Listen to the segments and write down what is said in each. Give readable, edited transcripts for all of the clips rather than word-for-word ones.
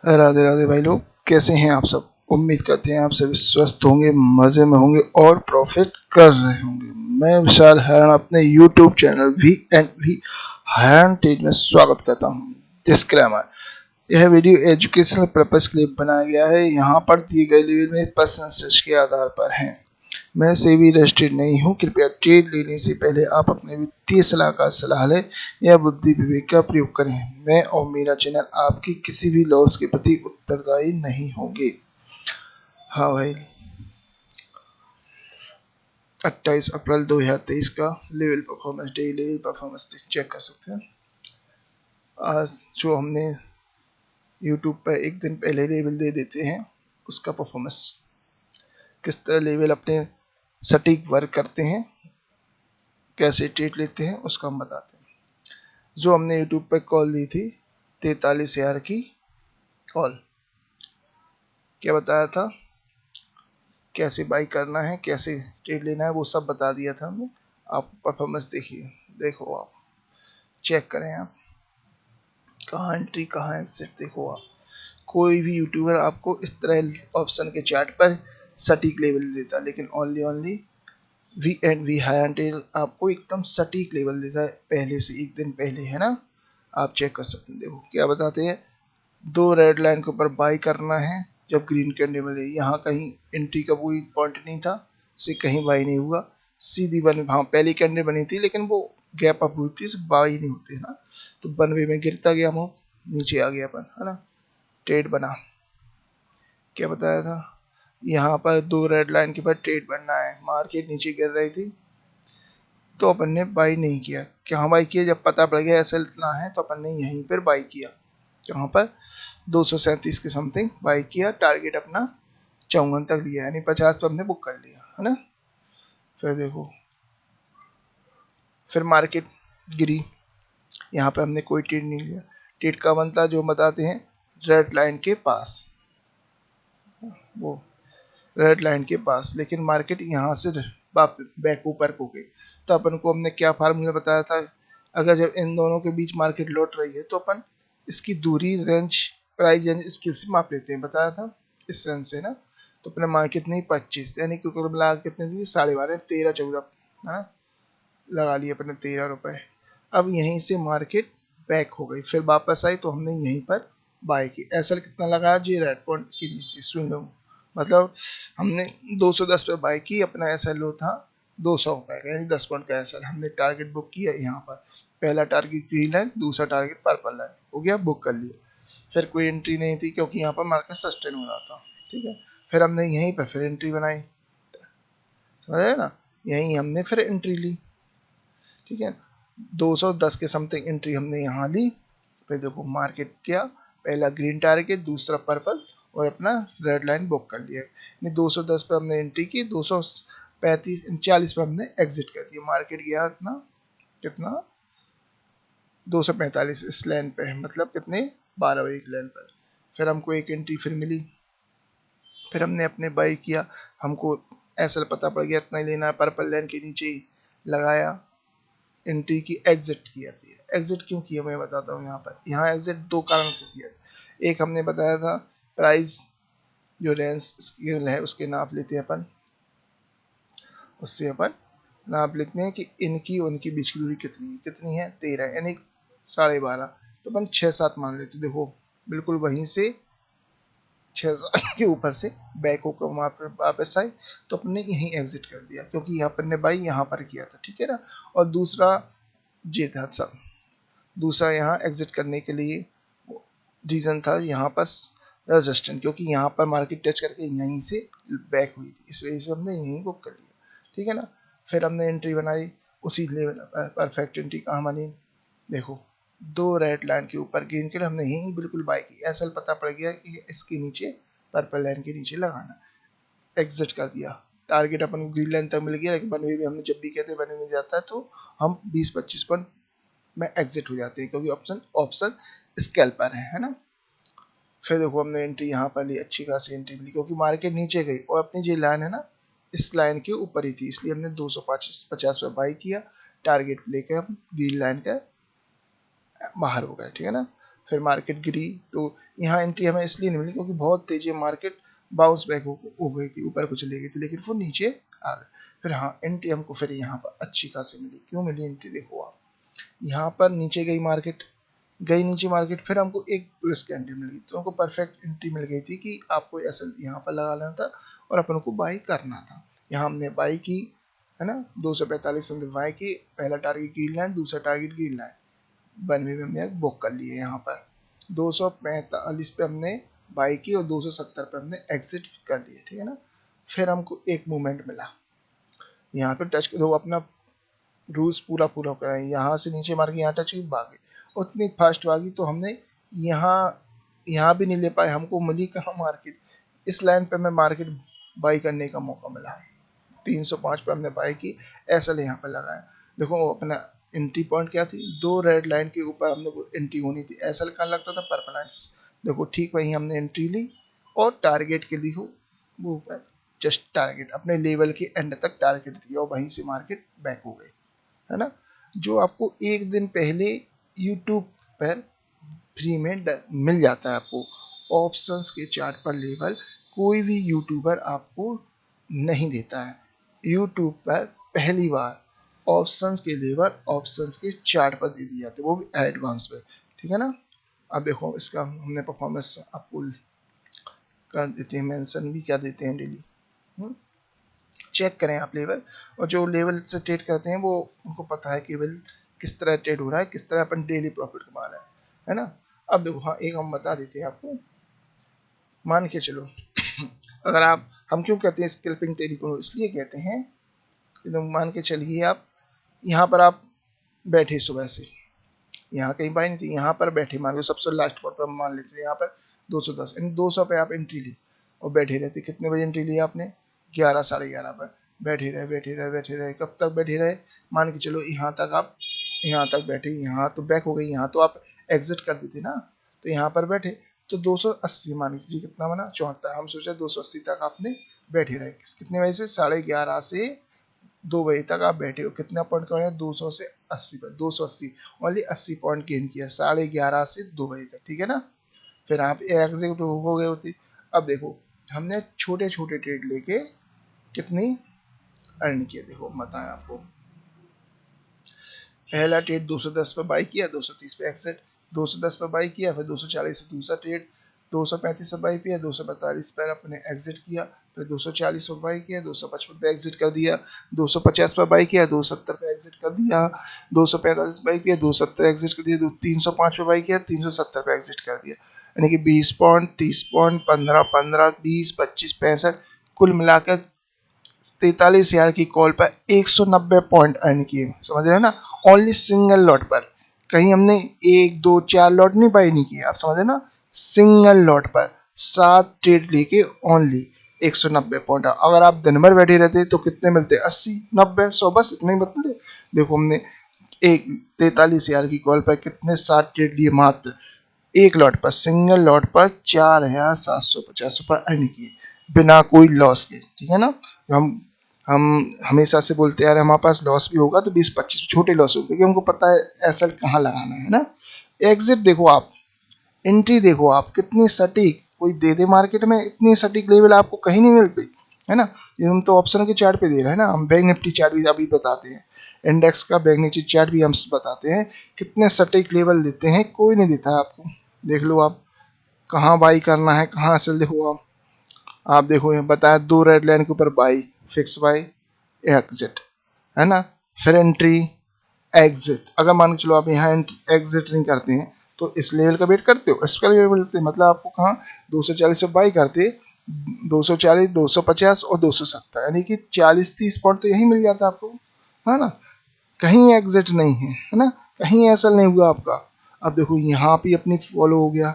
राधे राधे भाई लोग, कैसे हैं आप सब। उम्मीद करते हैं आप सभी स्वस्थ होंगे, मजे में होंगे और प्रॉफिट कर रहे होंगे। मैं विशाल हैरान अपने YouTube चैनल V&V हैरान टेज में स्वागत करता हूं। डिस्क्लेमर, यह वीडियो एजुकेशनल पर्पस के लिए बनाया गया है। यहाँ पर दिए गए लेवल में पर्सनल सर्च के आधार पर है। मैं सेबी रजिस्टर्ड नहीं हूँ। कृपया ट्रेड लेने से पहले आप अपने वित्तीय सलाहकार सलाह लें या बुद्धि विवेक का प्रयोग करें। मैं और मेरा चैनल आपकी किसी भी लॉस के प्रति उत्तरदायी नहीं होंगे। हाँ भाई, 28 अप्रैल 2023 का level performance, day level performance check कर सकते हैं। आज जो हमने यूट्यूब पर एक दिन पहले लेवल दे देते हैं, उसका परफॉर्मेंस किस तरह लेवल अपने सटीक वर्क करते हैं, कैसे ट्रेड लेते हैं, उसका हम बताते हैं। जो हमने यूट्यूब पे कॉल दी थी 43,000 की कॉल, क्या बताया था, कैसे बाई करना है, कैसे ट्रेड लेना है, वो सब बता दिया था हमने। आप परफॉर्मेंस देखिए, देखो आप चेक करें, आप कहाँ एंट्री कहाँ एग्जिट, देखो आप। कोई भी यूट्यूबर आपको इस तरह ऑप्शन के चार्ट पर सटीक लेवल देता, लेकिन ओनली V&V हाई आपको एकदम सटीक लेवल देता है पहले से, एक दिन पहले, है ना। आप चेक कर सकते हैं। देखो क्या बताते हैं, 2 रेड लाइन के ऊपर बाई करना है जब ग्रीन कैंडल मिले। यहाँ कहीं एंट्री का कोई पॉइंट नहीं था, से कहीं बाई नहीं हुआ, सीधी वन, हाँ पहली कैंडल बनी थी लेकिन वो गैप अप हुई थी, बाई नहीं होती ना। तो वन वे में गिरता गया, वो नीचे आ गया अपन, है ना। ट्रेड बना, क्या बताया था, यहाँ पर 2 रेड लाइन के बाद ट्रेड बनना है। मार्केट नीचे गिर रही थी तो अपन ने बाई नहीं किया। कहाँ बाई किया, जब पता पड़ गया ऐसा इतना है तो अपन ने यहीं पर बाई किया। यहाँ पर 237 के समथिंग बाई किया। टारगेट अपना 54 तक लिया, यानी 50 पर हमने बुक कर लिया, है ना। फिर देखो, फिर मार्केट गिरी, यहाँ पे हमने कोई ट्रेड नहीं लिया। ट्रेड का बनता जो बताते हैं रेड लाइन के पास, वो रेड लाइन के पास, लेकिन मार्केट यहाँ से बैक ऊपर को गई। तो अपन को हमने क्या फार्मूला बताया था, अगर जब इन दोनों के बीच मार्केट लौट रही है तो अपन इसकी दूरी रेंज, प्राइस रेंज स्केल से माप लेते हैं, बताया था इस रेंज से ना। तो अपने मार्केट नहीं 25, यानी कि कुल मिला कितने दी, 12.5, 13, 14, है ना, लगा लिए अपने 13 रुपए। अब यहीं से मार्केट बैक हो गई, फिर वापस आई तो हमने यहीं पर बाय की। एसएल कितना लगाया जी, रेड पॉइंट के नीचे स्विंग, मतलब हमने 210 पे बाय की। अपना एसएल लो था 200 रुपए का, यानी 10 पॉइंट का एसएल हमने टारगेट बुक किया। यहाँ पर पहला टारगेट ग्रीन लाइन, दूसरा टारगेट पर्पल लाइन, हो गया, बुक कर लिया। फिर कोई एंट्री नहीं थी क्योंकि यहाँ पर मार्केट सस्टेन हो रहा था, ठीक है। फिर हमने यहीं पर फिर एंट्री बनाई, समझ ना, यहीं हमने फिर एंट्री ली, ठीक है। 210 के समथिंग एंट्री हमने यहाँ ली। फिर देखो मार्केट क्या, पहला ग्रीन टारगेट, दूसरा पर्पल, और अपना रेड लाइन बुक कर लिया। 210 पे हमने एंट्री की, 235 40 पे हमने एग्जिट कर दिया। मार्केट गया इतना, कितना, 245 इस लाइन पे, मतलब कितने, 12 बजे की लाइन पर। फिर हमको एक एंट्री फिर मिली, फिर हमने अपने बाई किया। हमको ऐसा पता पड़ गया इतना ही लेना है, पर्पल लाइन के नीचे ही लगाया, एंट्री की, एग्जिट किया। एग्जिट क्यों किया मैं बताता हूँ। यहाँ पर यहाँ एग्जिट दो कारण से किया। एक हमने बताया था प्राइस जो रेंज स्केल है उसके नाप लेते हैं अपन, उससे अपन नाप लेते हैं कि इनकी उनकी बीच की दूरी कितनी है, कितनी है 13, यानी 12.5, तो अपन 6-7 मान लेते। देखो बिल्कुल वहीं से 6 के ऊपर से बैक होकर वापस आए तो अपने यहीं एग्जिट कर दिया, क्योंकि यहाँ पर ने बाई यहाँ पर किया था, ठीक है ना। और दूसरा ये था सब, दूसरा यहाँ एग्जिट करने के लिए रीजन था यहाँ पर रेजिस्टेंस, क्योंकि यहाँ पर मार्केट टच करके यहीं से बैक हुई थी, इस वजह से हमने यहीं बुक कर लिया, ठीक है ना। फिर हमने एंट्री बनाई उसी लेवल, परफेक्ट एंट्री कहाँ बनी, देखो 2 रेड लाइन के ऊपर ग्रीन के लिए हमने यहीं बिल्कुल बाय की। ऐसा पता पड़ गया कि इसके नीचे पर्पल लाइन के नीचे लगाना, एग्जिट कर दिया। टारगेट अपन को ग्रीन लाइन तक मिल गया, लेकिन बनवे में हमने जब भी कहते हैं बनवे में जाता है तो हम 20-25 पॉइंट में एग्जिट हो जाते हैं, क्योंकि ऑप्शन ऑप्शन स्कैल्पर है ना। फिर देखो हमने एंट्री यहाँ पर ली, अच्छी खासी एंट्री मिली, क्योंकि मार्केट नीचे गई और अपनी जो लाइन है ना इस लाइन के ऊपर ही थी, इसलिए हमने 250 पे बाई किया। टारगेट लेकर हम ग्रीन लाइन का बाहर हो गए, ठीक है ना। फिर मार्केट गिरी तो यहाँ एंट्री हमें इसलिए नहीं मिली क्योंकि बहुत तेजी मार्केट बाउंस बैक हो गई थी, ऊपर को चली गई थी, लेकिन वो नीचे आ गए। फिर हाँ एंट्री हमको फिर यहाँ पर अच्छी खासी मिली। क्यों मिली एंट्री, देखो आप यहाँ पर नीचे गई मार्केट, नीचे मार्केट, फिर हमको एक प्लस की एंट्री मिल गई, तो हमको परफेक्ट एंट्री मिल गई थी कि आपको ऐसा यहाँ पर लगा लेना था और अपन को बाई करना था। यहाँ हमने बाई की है ना, 245 हमने बाई की, पहला टारगेट ग्रीन लाइन, दूसरा टारगेट ग्रीन लाइन, 92 में हमने बुक कर लिए। यहाँ पर 245 पे हमने बाई की और 270 पे हमने एग्जिट कर दिए, ठीक है ना। फिर हमको एक मूवमेंट मिला, यहाँ पे टच दो, अपना रूल्स पूरा कराए, यहाँ से नीचे मार के यहाँ टच हुई, भागे, उतनी फास्ट भागी तो हमने यहाँ भी नहीं ले पाए, हमको मिली कहाँ मार्केट, इस लाइन पे हमें मार्केट बाई करने का मौका मिला। 305 पे हमने बाई की, एसएल यहाँ पे लगाया। देखो अपना एंट्री पॉइंट क्या थी, 2 रेड लाइन के ऊपर हमने एंट्री होनी थी। एसएल कहाँ लगता था, पर्पल लाइन्स। देखो ठीक वहीं हमने एंट्री ली और टारगेट के लिए हो वो जस्ट टारगेट अपने लेवल के एंड तक टारगेट दिया और वहीं से मार्केट बैक हो गई, है ना। जो आपको एक दिन पहले यूट्यूब पर फ्री में मिल जाता है, आपको ऑप्शंस के चार्ट पर लेवल कोई भी यूट्यूबर आपको नहीं देता है। यूट्यूब पर पहली बार ऑप्शंस के लेवल ऑप्शंस के चार्ट पर दे दिए जाते, वो भी एडवांस पे, ठीक है ना। अब देखो इसका हमने परफॉर्मेंस आपको कर देते हैं, मेंशन भी क्या देते हैं डेली, चेक करें आप लेवल, और जो लेवल से ट्रेड करते हैं वो उनको पता है कि लेवल किस तरह ट्रेड हो रहा है, किस तरह अपन डेली प्रॉफिट कमा रहे हैं, है ना। अब देखो हाँ एक हम बता देते हैं आपको, मान के चलो अगर आप, हम क्यों कहते हैं स्कैल्पिंग टेक्निक को, इसलिए कहते हैं कि मान के चलिए आप यहाँ पर आप बैठे सुबह से, यहाँ कहीं बाई नहीं थी, यहाँ पर बैठे, मान लो सबसे लास्ट पॉइंट पर मान लेते हैं यहाँ पर 210, 200 पे आप एंट्री ली और बैठे रहते। कितने बजे एंट्री ली आपने, 11 साढ़े 11 पर बैठे रहे, कब तक बैठे रहे, मान के चलो यहाँ तक आप, यहाँ तक बैठे, यहाँ तो बैक हो गई, यहाँ तो आप एग्जिट कर देते ना, तो यहाँ पर बैठे तो 280 मान लीजिए कितना बना 74, हम सोचे 280 तक आपने बैठे रहे, कितने बजे से, 11:30 से 2 बजे तक आप बैठे हो, कितना पॉइंट कमाया, 200 से 80 पर, 280 ओनली 80 पॉइंट गेन किया 11:30 से 2 बजे तक, ठीक है ना। फिर आप एग्जीक्यूटिव हो गए होती। अब देखो हमने छोटे छोटे ट्रेड लेके कितनी अर्न किया, देखो बताएं आपको। पहला ट्रेड 210 पे बाई किया, 230 पे एक्सिट, 210 पे बाई किया, फिर 240 पे दूसरा ट्रेड, 235 पे बाई किया, 242 पर अपने एग्जिट किया, फिर 240 पे बाई किया, 255 पे एग्जिट कर दिया, 250 पे बाई किया, 270 पे एग्जिट कर दिया, 245 बाई किया, 270 एग्जिट कर दिया, 305 पे बाई किया, 370 पे एग्जिट कर दिया, यानी कि 20 पॉइंट, 30 पॉइंट, 15 15, 20, 25, 65, कुल मिलाकर 43,000 की कॉल पर 190 पॉइंट अर्न किए, समझ रहे हैं ना, ओनली सिंगल लॉट पर। कहीं हमने 1 2 4 लॉट नहीं बाई नहीं किए, आप समझ रहे ना, सिंगल लॉट पर 7 ट्रेड लेके ओनली 190 पॉइंट। अगर आप दिन भर बैठे रहते तो कितने मिलते, 80 90 100, बस इतने ही मिलते। देखो हमने एक 43,000 की कॉल पर कितने 7 ट्रेड लिए, मात्र एक लॉट पर, सिंगल लॉट पर 4,750 रुपये अर्न किए बिना कोई लॉस के, ठीक है ना। हम हमेशा से बोलते हैं यार हमारे पास लॉस भी होगा तो 20-25 छोटे लॉस होगा, क्योंकि हमको पता है एसएल कहाँ लगाना है ना। एग्जिट देखो आप, एंट्री देखो आप, कितनी सटीक, कोई दे दे मार्केट में इतनी सटीक लेवल आपको कहीं नहीं मिल पाई, है ना। ये हम तो ऑप्शन के चार्ट पे दे रहे हैं ना, हम बैंक निफ्टी चार्ट भी अभी बताते हैं, इंडेक्स का बैंक निफ्टी चार्ट भी हम बताते हैं, कितने सटीक लेवल देते हैं, कोई नहीं देता है आपको। देख लो आप कहाँ बाई करना है, कहाँ सेल, देखो आप देखो ये बताया 2 रेड लाइन के ऊपर बाई, फिक्स बाई, एग्जिट, है ना। फिर एंट्री, एग्जिट, अगर मान के चलो आप यहाँ एग्जिट नहीं करते हैं तो इस लेवल का वेट करते हो, इसका लेवल करते, मतलब आपको कहाँ 240 पे बाई करते, 240, 250 और 270, यानी कि 40-30 पॉइंट तो यही मिल जाता है आपको, है ना। कहीं एग्जिट नहीं है ना, कहीं ऐसा नहीं हुआ आपका। अब देखो यहाँ पे अपनी फॉलो हो गया,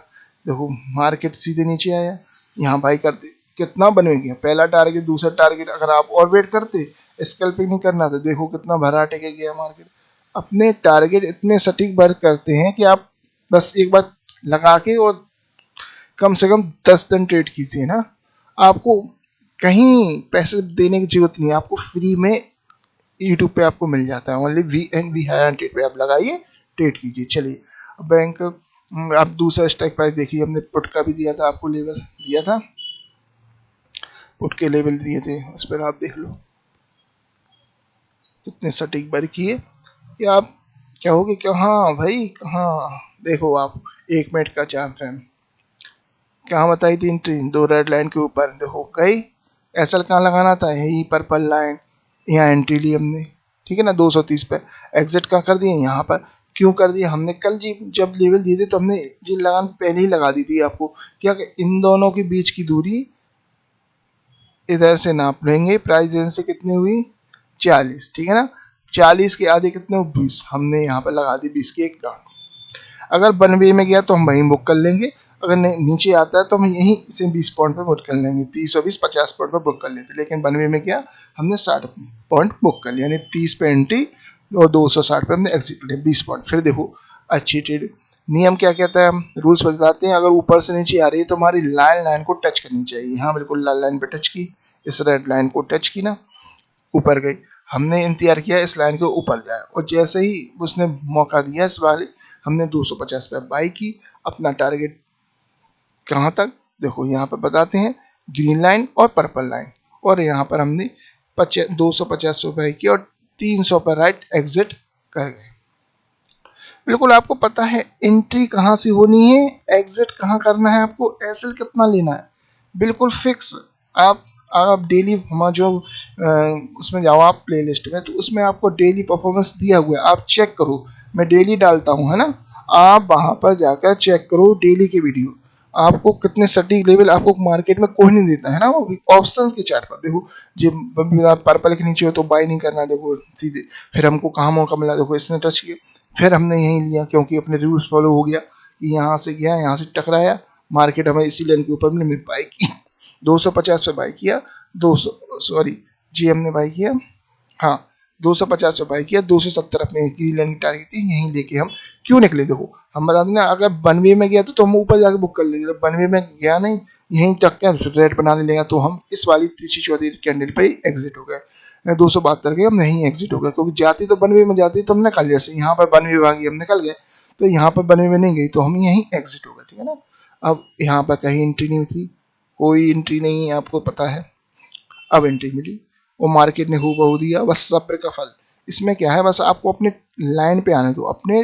देखो मार्केट सीधे नीचे आया, यहाँ बाई करते कितना बने गया, पहला टारगेट दूसरा टारगेट, अगर आप और वेट करते स्कैल्पिंग नहीं करना तो देखो कितना भरा टेके गया मार्केट। अपने टारगेट इतने सटीक वर्क करते हैं कि आप बस एक बार लगा के और कम से कम 10 दिन ट्रेड कीजिए ना, आपको कहीं पैसे देने की जरूरत नहीं है, आपको फ्री में यूट्यूब पे आपको मिल जाता है, ओनली वी एंड वी ट्रेड पे आप लगाइए, ट्रेड कीजिए। चलिए बैंक अब दूसरा स्ट्राइक प्राइस देखिए, हमने पुट का भी दिया था, आपको लेवल दिया था, पुट के लेवल दिए थे, उस पर आप देख लो कितने सटीक बारी किए। या आप कहोगे कि हाँ भाई कहाँ, देखो आप 1 मिनट का चार फ्रेम कहाँ बताई थी एंट्री, 2 रेड लाइन के ऊपर देखो गई। एसएल कहाँ लगाना था, यही पर्पल लाइन, यहाँ एंट्री ली हमने, ठीक है ना, 230 पे। एग्जिट कहाँ कर दिए, यहाँ पर। क्यों कर दिया हमने, कल जी जब लेवल दिए थे तो हमने जी लगान पहले ही लगा दी थी आपको, क्या कि इन दोनों के बीच की दूरी इधर से नाप लेंगे, प्राइस रेंज से कितनी हुई 40, ठीक है ना, 40 के आधे कितने हो 20, हमने यहाँ पर लगा दी 20 की एक डॉट। अगर 1 वे में गया तो हम वहीं बुक कर लेंगे, अगर नीचे आता है तो हम यहीं से 20 पॉइंट पर बुक कर लेंगे, 30 और 20 50 पॉइंट पर बुक कर लेते, लेकिन 1 वे में गया हमने 60 पॉइंट बुक कर लिया, यानी 30 पे एंट्री और 260 पे हमने एग्जिट लिया, 20 पॉइंट। फिर देखो अच्छी ट्रेड, नियम क्या कहता है, हम रूल्स बताते हैं, अगर ऊपर से नीचे आ रही है तो हमारी लाल लाइन को टच करनी चाहिए, हाँ बिल्कुल लाल लाइन पे टच की, इस रेड लाइन को टच की ना, ऊपर गई, हमने इंतजार किया इस लाइन के ऊपर जाए, और जैसे ही उसने मौका दिया इस वाले, हमने 250 पे बाई की, अपना टारगेट कहाँ तक देखो यहाँ पर बताते हैं, ग्रीन लाइन और पर्पल लाइन, और यहाँ पर हमने 250 पे बाई की और 300 पर राइट एग्जिट कर गए। बिल्कुल आपको पता है एंट्री कहाँ से होनी है, एग्जिट कहाँ करना है, आपको एसएल कितना लेना है, बिल्कुल फिक्स। आप डेली हमारा जो उसमें जाओ आप प्लेलिस्ट में, तो उसमें आपको डेली परफॉर्मेंस दिया हुआ है, आप चेक करो, मैं डेली डालता हूँ है ना, आप वहां पर जाकर चेक करो डेली के वीडियो, आपको कितने सटीक लेवल आपको मार्केट में कोई नहीं देता है ना, वो ऑप्शंस के चार्ट पर देखो, जब पर्पल के नीचे हो तो बाय नहीं करना, देखो सीधे, फिर हमको कहाँ मौका मिला, देखो इसने टच किया, फिर हमने यही लिया क्योंकि अपने रूल्स फॉलो हो गया कि यहाँ से गया, यहाँ से टकराया, मार्केट हमें इसी लाइन के ऊपर हमने बाई की, 250 पे बाई किया, 200 सॉरी जी हमने बाई किया, हाँ 250 पे बाई किया, 270 अपने ग्रीनलैंड की टारगेट थी, यहीं लेके हम क्यों निकले, देखो हम बता दें ना, अगर 1 वे में गया तो हम ऊपर जाके बुक कर लेंगे, 1 वे में गया नहीं, यहीं टक के रेट बना लेगा, तो हम इस वाली तीसरी चौथी कैंडल पे ही एग्जिट हो गए, 272 के हम नहीं एग्जिट हो गए, क्योंकि जाती तो 1 वे में जाती तो हम निकल, जैसे यहाँ पर 1 वे आ गई हम निकल गए, तो यहाँ पर 1 वे में नहीं गई तो हम यहीं एग्जिट हो गए, ठीक है ना। अब यहाँ पर कहीं एंट्री नहीं थी, कोई एंट्री नहीं है आपको पता है, अब एंट्री मिली, वो मार्केट ने हूबहू दिया, बस सब्र का फल, इसमें क्या है, बस आपको अपने लाइन पे आने दो, अपने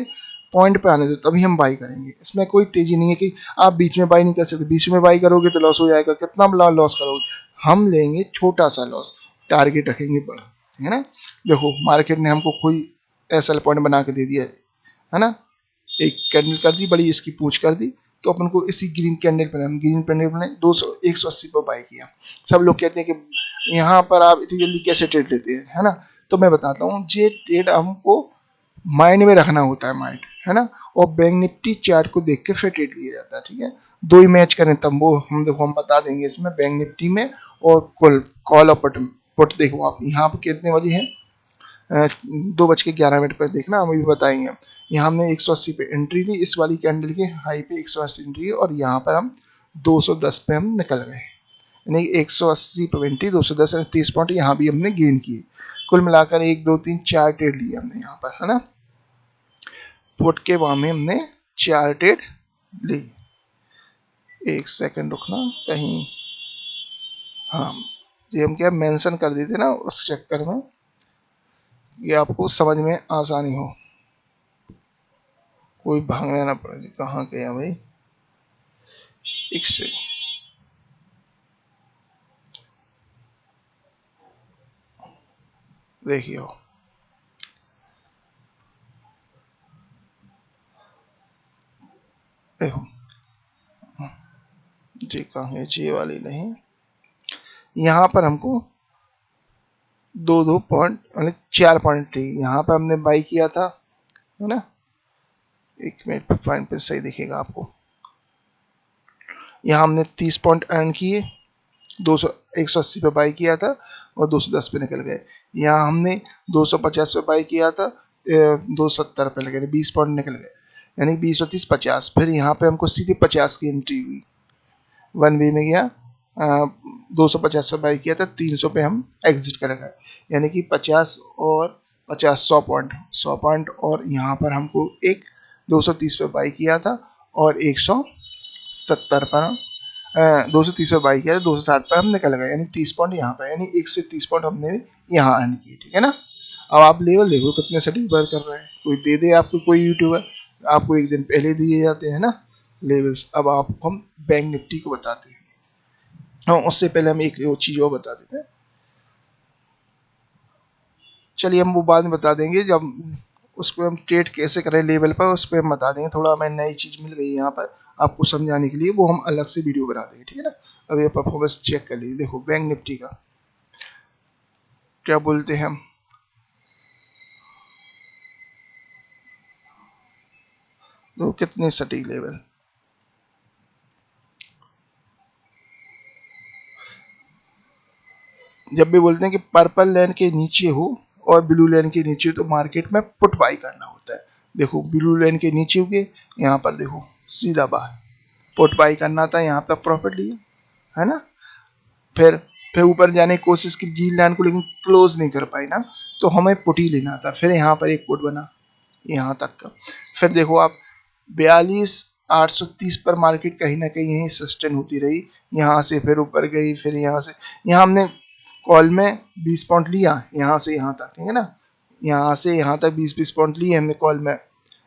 पॉइंट पे आने दो, तभी हम बाई करेंगे, इसमें कोई तेजी नहीं है कि आप बीच में बाई नहीं कर सकते, बीच में बाई करोगे तो लॉस हो जाएगा, कितना बड़ा लॉस करोगे, हम लेंगे छोटा सा लॉस, टारगेट रखेंगे बड़ा, है ना। देखो मार्केट ने हमको कोई एसएल पॉइंट बना के दे दिया है ना, एक कैंडल कर दी बड़ी, इसकी पूछ कर दी, तो अपन को इसी ग्रीन कैंडल पर, हम ग्रीन कैंडल पर 200 180 पर बाई किया। सब लोग कहते हैं कि यहाँ पर आप इतनी जल्दी कैसे ट्रेड लेते हैं, है ना, तो मैं बताता हूँ, ये ट्रेड हमको माइंड में रखना होता है, माइंड है ना, और बैंक निफ्टी चार्ट को देख के फिर ट्रेड लिया जाता है, ठीक है, दो ही मैच करें तब वो हम देखो हम बता देंगे इसमें, बैंक निफ्टी में और कॉल और पुट देखो आप यहाँ पर कितने बजे हैं, 2:11 पर देखना, हम भी बताएंगे। यहाँ हमने 180 पे एंट्री ली, इस वाली कैंडल के हाई पे 180 एंट्री, और यहाँ पर हम 210 पे हम निकल गए, यानी 180 पे एंट्री, 210 30 पॉइंट यहाँ भी हमने गेन किए, कुल मिलाकर 1 2 3 4 ट्रेड लिए हमने यहाँ पर, है ना, पुट के वहां में हमने 4 ट्रेड ली। एक सेकंड रुकना कहीं, हाँ ये हम क्या मेंशन कर देते ना उस चक्कर में, ये आपको समझ में आसानी हो, कोई भागना ना पड़े, कहाँ गया भाई, एक से देखिए, देखो जी कहाँ है, जी वाली नहीं, यहाँ पर हमको 2 पॉइंट मतलब 4 पॉइंट थी, यहाँ पर हमने बाई किया था, है ना, 1 मिनट पॉइंट पे सही दिखेगा आपको, यहाँ हमने 30 पॉइंट अर्न किए, 200 180 पे बाई किया था और 210 पे निकल गए, यहाँ हमने 250 पे बाई किया था, 270 पे लगे, 20 पॉइंट निकल गए, यानी 20 और 30 50, फिर यहाँ पे हमको सीधे 50 की एंट्री हुई, 1 वे में गया, 250 पे बाई किया था, 300 पे हम एग्जिट कर गए, यानी कि 50 और 50 100 पॉइंट, 100 पॉइंट, और यहाँ पर हमको एक 230 पे बाई किया था और 170 पर 230 पर बाई किया, 260 पर हमने क्या लगाया, यानी 30 पॉइंट यहाँ पर, यानी 130 पॉइंट हमने यहाँ अर्न किए, ठीक है ना। अब आप लेवल देखो कितने सटीक बार कर रहे हैं, कोई दे दे आपको, कोई यूट्यूबर आपको एक दिन पहले दिए जाते हैं ना लेवल्स। अब आपको हम बैंक निफ्टी को बताते हैं। हाँ, उससे पहले हम एक चीज और बता देते हैं, चलिए हम वो बाद में बता देंगे जब उसको हम ट्रेड कैसे करें लेवल पर, उस पर हम बता देंगे। थोड़ा हमें नई चीज मिल गई है यहाँ पर आपको समझाने के लिए, वो हम अलग से वीडियो बना देंगे, ठीक है ना। अब ये परफॉर्मेंस चेक कर लीजिए, देखो बैंक निफ्टी का क्या बोलते हैं हम, तो कितने सटीक लेवल, जब भी बोलते हैं कि पर्पल लाइन के नीचे हो और ब्लू लाइन के नीचे, तो मार्केट में पुट बाई करना होता है। देखो ब्लू लाइन के नीचे हो गए, यहाँ पर देखो सीधा बाहर पुट बाई करना था, यहाँ पर प्रॉफिट लिया, है ना। फिर फिर ऊपर जाने की कोशिश की ग्रीन लाइन को, लेकिन क्लोज नहीं कर पाई ना, तो हमें पुट ही लेना था। फिर यहाँ पर एक पुट बना यहाँ तक का। फिर देखो आप 42,830 पर मार्केट कहीं ना कहीं यही सस्टेन होती रही, यहाँ से फिर ऊपर गई, फिर यहाँ से यहाँ हमने कॉल में 20 पॉइंट लिया यहाँ से यहाँ तक, ठीक है ना। यहाँ से यहाँ तक 20-20 पॉइंट लिए हमने कॉल में,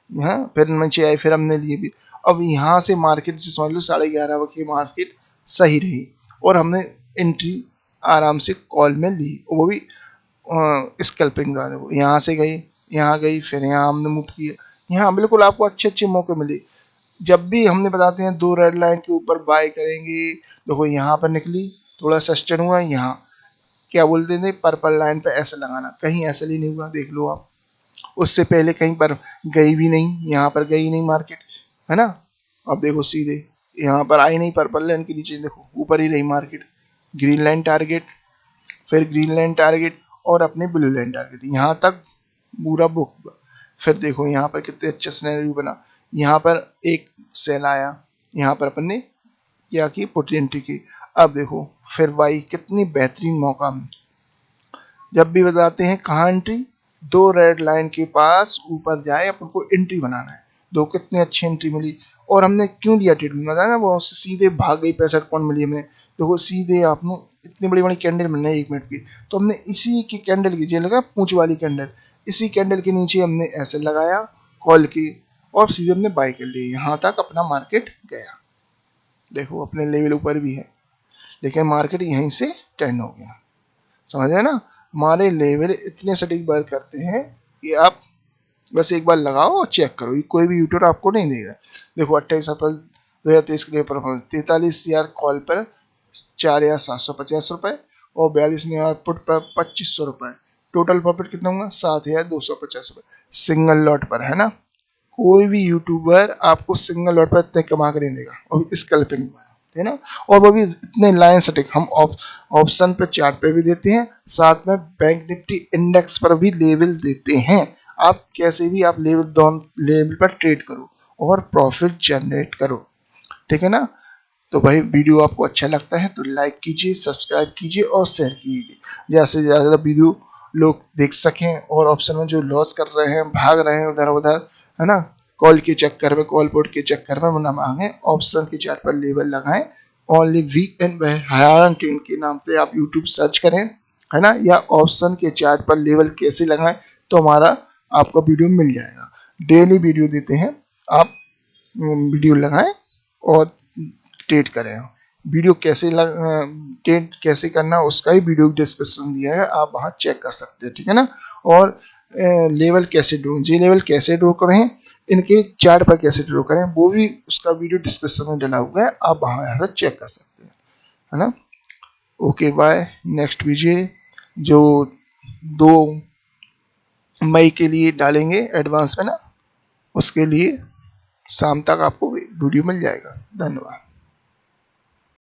यहाँ फिर नीचे आई, फिर हमने लिए भी। अब यहाँ से मार्केट से समझ लो 11:30 बजे मार्केट सही रही, और हमने एंट्री आराम से कॉल में ली, वो भी स्कैल्पिंग का। देखो यहाँ से गई, यहाँ गई, फिर यहाँ हमने मूव किया, यहाँ बिल्कुल आपको अच्छे अच्छे मौके मिले। जब भी हमने बताते हैं 2 रेड लाइन के ऊपर बाय करेंगे, देखो यहाँ पर निकली, थोड़ा सस्टेन हुआ, यहाँ क्या बोलते थे पर्पल लाइन पे ऐसे लगाना, कहीं ऐसे ही नहीं हुआ, देख लो आप। उससे पहले कहीं पर गई भी नहीं, यहाँ पर गई नहीं मार्केट, है ना। अब देखो सीधे यहाँ पर आई नहीं, पर्पल लाइन के नीचे देखो ऊपर ही रही मार्केट, ग्रीन लाइन टारगेट, फिर ग्रीन लाइन टारगेट और अपने ब्लू लाइन टारगेट, यहाँ तक पूरा बुक हुआ। फिर देखो यहाँ पर कितने अच्छे सिनेरियो बना, यहाँ पर एक सेल आया, यहाँ पर अपन ने क्या की पुट एंट्री की। अब देखो फिर भाई कितनी बेहतरीन मौका, जब भी बताते हैं कहाँ एंट्री, 2 रेड लाइन के पास ऊपर जाए अपन को एंट्री बनाना है। दो कितनी अच्छी एंट्री मिली, और हमने क्यों लिया ट्रेड, बताया ना, वो सीधे भाग गई, 65 पॉइंट मिली हमें। देखो सीधे आपने इतनी बड़ी बड़ी कैंडल मिल रही है 1 मिनट की, तो हमने इसी की कैंडल की, जो लगा पूंछ वाली कैंडल, इसी कैंडल के नीचे हमने ऐसे लगाया कॉल की, और सीधे हमने बाय कर ली, यहाँ तक अपना मार्केट गया। देखो अपने लेवल ऊपर भी है, लेकिन मार्केट यहीं से टर्न हो गया, समझ रहे ना। हमारे लेवल इतने सटीक वर्क करते हैं कि आप बस एक बार लगाओ और चेक करो, ये कोई भी यूट्यूबर आपको नहीं देगा। देखो 28 अप्रैल 2023 के लिए परफॉर्मेंस 43,000 कॉल पर 4,750 रुपए, और 42,000 पुट पर 2,500 रुपए। टोटल प्रॉफिट कितना होगा, 7,250 रुपए सिंगल लॉट पर, है ना। कोई भी यूट्यूबर आपको सिंगल लॉट पर इतने कमा कर नहीं देगा, और स्कैल्पिंग है ना। और वो भी इतने लाइन सटीक, हम ऑप्शन पे चार्ट पे भी देते हैं, साथ में बैंक निफ्टी इंडेक्स पर भी लेवल देते हैं। आप कैसे भी आप लेवल दोनों लेवल पर ट्रेड करो और प्रॉफिट जनरेट करो, ठीक है ना। तो भाई वीडियो आपको अच्छा लगता है तो लाइक कीजिए, सब्सक्राइब कीजिए और शेयर कीजिए, ज़्यादा से ज़्यादा वीडियो लोग देख सकें, और ऑप्शन में जो लॉस कर रहे हैं, भाग रहे हैं उधर उधर, है ना, कॉल के चक्कर में, कॉल पोर्ट के चक्कर में ना मांगे, ऑप्शन के चार्ट पर लेवल लगाएं। ओनली वीक एंड हयान ट्रेन के नाम पे आप यूट्यूब सर्च करें, है ना, या ऑप्शन के चार्ट पर लेवल कैसे लगाएं, तो हमारा आपको वीडियो मिल जाएगा। डेली वीडियो देते हैं, आप वीडियो लगाएं और ट्रेड करें। वीडियो कैसे ट्रेड कैसे करना उसका ही वीडियो डिस्क्रिप्शन दिया है, आप वहाँ चेक कर सकते हैं, ठीक है ना। और लेवल कैसे ड्रॉ, जी लेवल कैसे ड्रॉ करें, इनके चार्ट पर कैसे ड्रॉ करें, वो भी उसका वीडियो डिस्क्रिप्शन में डला हुआ है, आप वहाँ यहाँ से चेक कर सकते हैं, है ना। ओके बाय, नेक्स्ट वीडियो जो 2 मई के लिए डालेंगे एडवांस में ना, उसके लिए शाम तक आपको वीडियो मिल जाएगा। धन्यवाद।